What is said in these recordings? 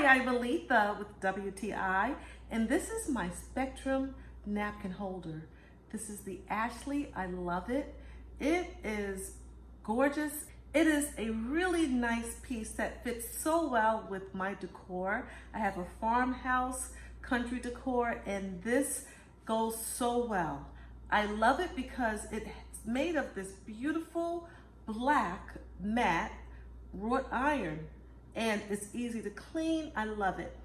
Hi, I'm Aletha with WTI, and this is my Spectrum napkin holder. This is the Ashley. I love it. It is gorgeous. It is a really nice piece that fits so well with my decor. I have a farmhouse, country decor, and this goes so well. I love it because it's made of this beautiful black matte wrought iron, and it's easy to clean. I love it.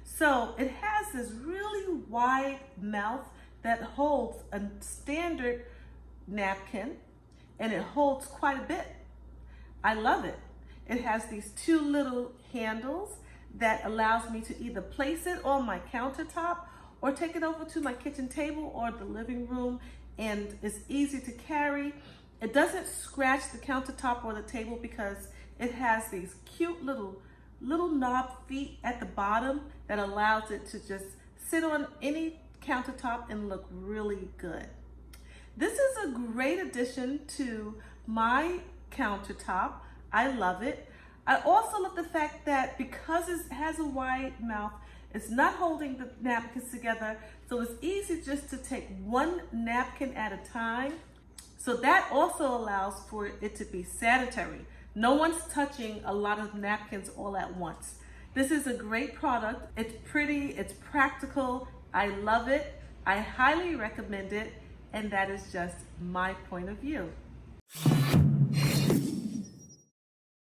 So it has this really wide mouth that holds a standard napkin, and it holds quite a bit. I love it. It has these two little handles that allows me to either place it on my countertop or take it over to my kitchen table or the living room, and it's easy to carry. It doesn't scratch the countertop or the table because it has these cute little knob feet at the bottom that allows it to just sit on any countertop and look really good. This is a great addition to my countertop. I love it. I also love the fact that because it has a wide mouth, it's not holding the napkins together, so it's easy just to take one napkin at a time. So that also allows for it to be sanitary. No one's touching a lot of napkins all at once. This is a great product. It's pretty, it's practical. I love it. I highly recommend it, and that is just my point of view.